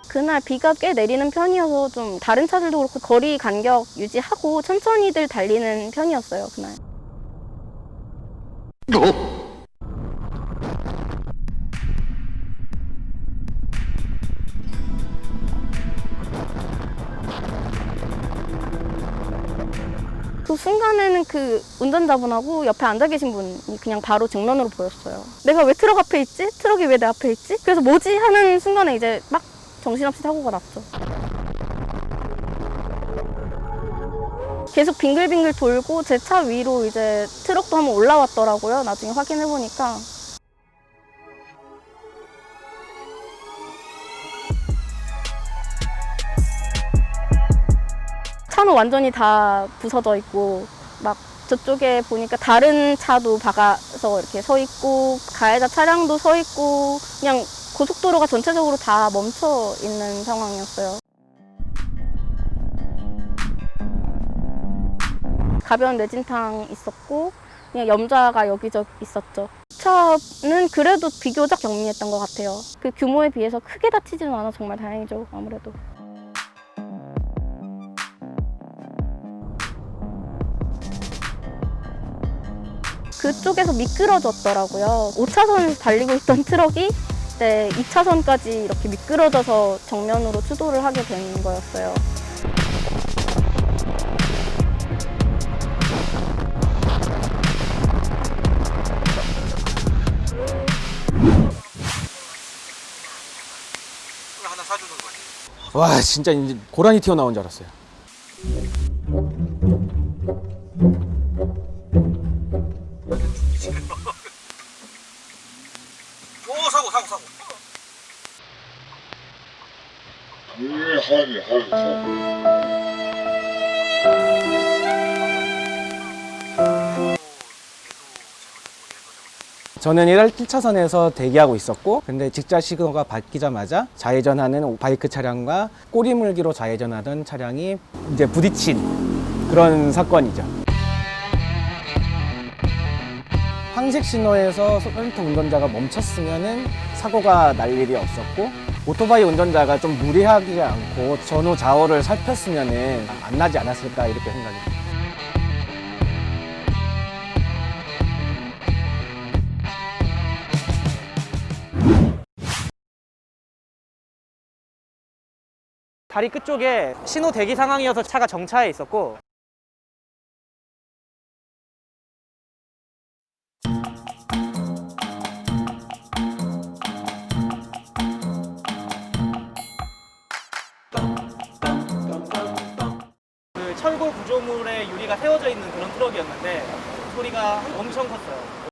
그날 비가 꽤 내리는 편이어서 좀 다른 차들도 그렇고 거리 간격 유지하고 천천히들 달리는 편이었어요, 그날. 그 순간에는 그 운전자분하고 옆에 앉아 계신 분이 그냥 바로 정면으로 보였어요. 내가 왜 트럭 앞에 있지? 트럭이 왜 내 앞에 있지? 그래서 뭐지? 하는 순간에 이제 막 정신없이 사고가 났죠. 계속 빙글빙글 돌고 제 차 위로 이제 트럭도 한번 올라왔더라고요. 나중에 확인해보니까. 차는 완전히 다 부서져 있고 막 저쪽에 보니까 다른 차도 박아서 이렇게 서 있고 가해자 차량도 서 있고 그냥 고속도로가 전체적으로 다 멈춰 있는 상황이었어요. 가벼운 뇌진탕 있었고 그냥 염자가 여기저기 있었죠. 차는 그래도 비교적 영리했던 것 같아요. 그 규모에 비해서 크게 다치지는 않아 정말 다행이죠, 아무래도. 그쪽에서 미끄러졌더라고요. 5차선에서 달리고 있던 트럭이 네, 2차선까지 이렇게 미끄러져서 정면으로 추돌을 하게 된 거였어요. 하나 사주는 거지. 와 진짜 이제 고라니 튀어나온 줄 알았어요. 오, 사고. 저는 1차선에서 대기하고 있었고 근데 직자 시그널가 바뀌자마자 좌회전하는 바이크 차량과 꼬리물기로 좌회전하던 차량이 이제 부딪힌 그런 사건이죠. 황색 신호에서 소렌토 운전자가 멈췄으면은 사고가 날 일이 없었고 오토바이 운전자가 좀 무리하지 않고 전후 좌우를 살폈으면은 안 나지 않았을까 이렇게 생각합니다. 다리 끝쪽에 신호 대기 상황이어서 차가 정차해 있었고 그 철골 구조물에 유리가 세워져 있는 그런 트럭이었는데 소리가 엄청 컸어요.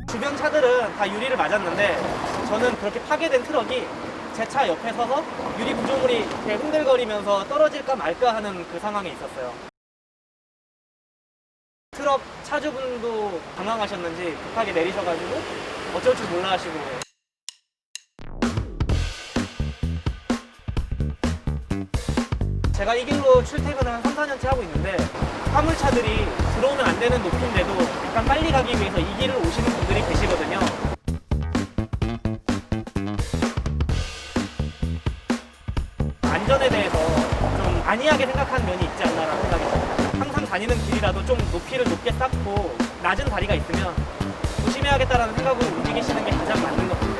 주변 차들은 다 유리를 맞았는데 저는 그렇게 파괴된 트럭이 제 차 옆에 서서 유리 구조물이 이렇게 흔들거리면서 떨어질까 말까 하는 그 상황에 있었어요. 트럭 차주분도 당황하셨는지 급하게 내리셔가지고 어쩔 줄 몰라 하시고 제가 이 길로 출퇴근을 한 3, 4년째 하고 있는데 화물차들이 들어오면 안 되는 높이인데도 약간 빨리 가기 위해서 이 길을 오시는 분들이 계시거든요. 안전에 대해서 좀 안이하게 생각하는 면이 있지 않나라는 생각이 듭니다. 항상 다니는 길이라도 좀 높이를 높게 쌓고 낮은 다리가 있으면 조심해야겠다라는 생각으로 움직이시는 게 가장 맞는 것 같아요.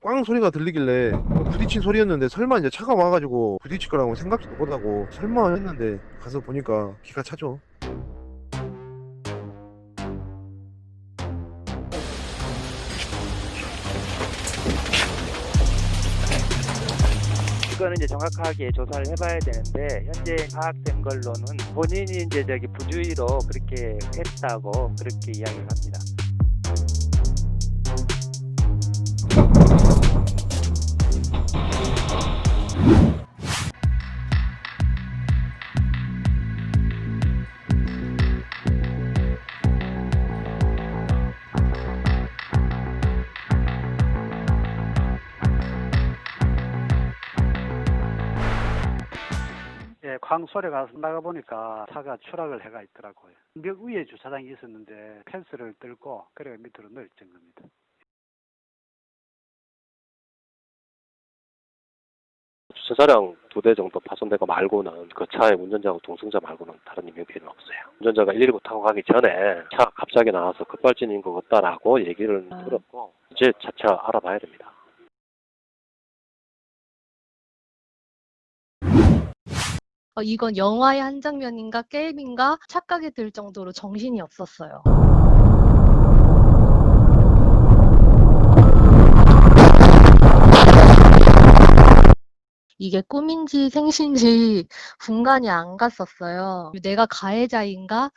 꽝 소리가 들리길래 부딪힌 소리였는데 설마 이제 차가 와가지고 부딪힐 거라고 생각도 못하고 설마 했는데 가서 보니까 기가 차죠. 그거는 이제 정확하게 조사를 해봐야 되는데 현재 파악된 걸로는 본인이 이제 부주의로 그렇게 했다고 그렇게 이야기를 합니다. 예, 광소리가 나가 보니까 차가 추락을 해가 있더라고요. 벽 위에 주차장이 있었는데 펜스를 뚫고 그래 밑으로 내려진 겁니다. 주차 차량 2대 정도 파손된 거 말고는 그 차의 운전자하고 동승자 말고는 다른 인명피해는 없어요. 운전자가 119 타고 가기 전에 차가 갑자기 나와서 급발진인 것 같다라고 얘기를 들었고 이제 차차 알아봐야 됩니다. 이건 영화의 한 장면인가 게임인가 착각이 들 정도로 정신이 없었어요. 이게 꿈인지 생신지 분간이 안 갔었어요. 내가 가해자인가?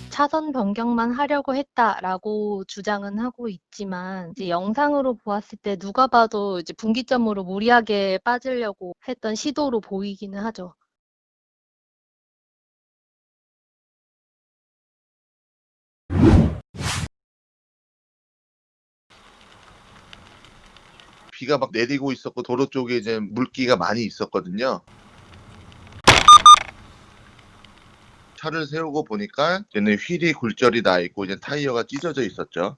차선 변경만 하려고 했다라고 주장은 하고 있지만 이제 영상으로 보았을 때 누가 봐도 이제 분기점으로 무리하게 빠지려고 했던 시도로 보이기는 하죠. 비가 막 내리고 있었고 도로 쪽에 이제 물기가 많이 있었거든요. 차를 세우고 보니까 얘는 휠이 굴절이 나 있고 이제 타이어가 찢어져 있었죠.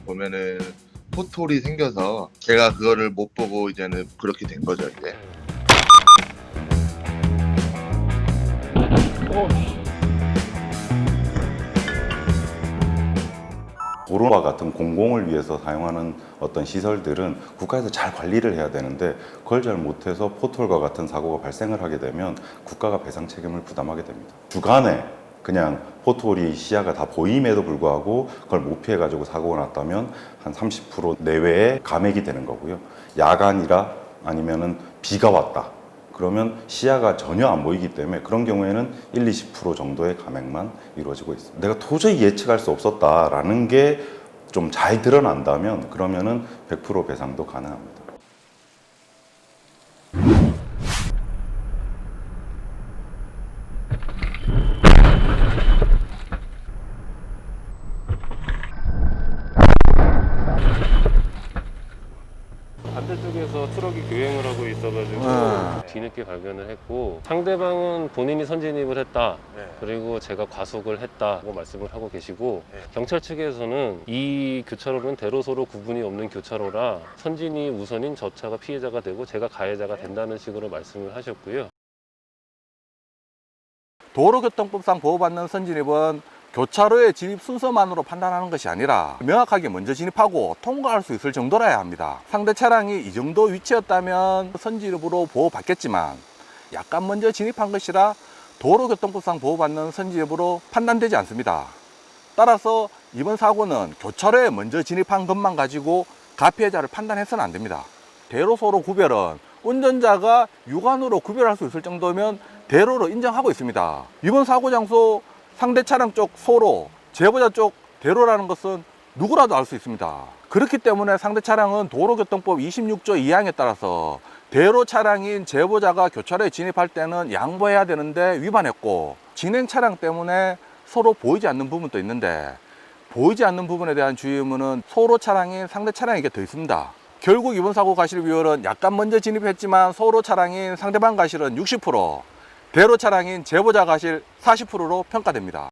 보면은 포톨이 생겨서 제가 그거를 못 보고 이제는 그렇게 된 거죠, 이제. 도로와 같은 공공을 위해서 사용하는 어떤 시설들은 국가에서 잘 관리를 해야 되는데 그걸 잘 못해서 포톨과 같은 사고가 발생을 하게 되면 국가가 배상 책임을 부담하게 됩니다. 주간에 그냥 포톨이 시야가 다 보임에도 불구하고 그걸 못 피해가지고 사고가 났다면 한 30% 내외의 감액이 되는 거고요. 야간이라 아니면은 비가 왔다. 그러면 시야가 전혀 안 보이기 때문에 그런 경우에는 1-20% 정도의 감액만 이루어지고 있습니다. 내가 도저히 예측할 수 없었다라는 게 좀 잘 드러난다면 그러면은 100% 배상도 가능합니다. 반대쪽에서 트럭이 교행을 하고 있어가지고 뒤늦게 발견을 했고 상대방은 본인이 선진입을 했다. 그리고 제가 과속을 했다고 말씀을 하고 계시고 경찰 측에서는 이 교차로는 대로소로 구분이 없는 교차로라 선진이 우선인 저 차가 피해자가 되고 제가 가해자가 된다는 식으로 말씀을 하셨고요. 도로교통법상 보호받는 선진입은 교차로의 진입 순서만으로 판단하는 것이 아니라 명확하게 먼저 진입하고 통과할 수 있을 정도라야 합니다. 상대 차량이 이 정도 위치였다면 선진입으로 보호받겠지만 약간 먼저 진입한 것이라 도로교통법상 보호받는 선진입으로 판단되지 않습니다. 따라서 이번 사고는 교차로에 먼저 진입한 것만 가지고 가피해자를 판단해서는 안 됩니다. 대로소로 구별은 운전자가 육안으로 구별할 수 있을 정도면 대로로 인정하고 있습니다. 이번 사고 장소 상대 차량 쪽 소로, 제보자 쪽 대로라는 것은 누구라도 알 수 있습니다. 그렇기 때문에 상대 차량은 도로교통법 26조 2항에 따라서 대로 차량인 제보자가 교차로에 진입할 때는 양보해야 되는데 위반했고 진행 차량 때문에 서로 보이지 않는 부분도 있는데 보이지 않는 부분에 대한 주의의무는 소로 차량인 상대 차량에게 더 있습니다. 결국 이번 사고 과실 비율은 약간 먼저 진입했지만 소로 차량인 상대방 과실은 60%, 대로 차량인 제보자 과실 40%로 평가됩니다.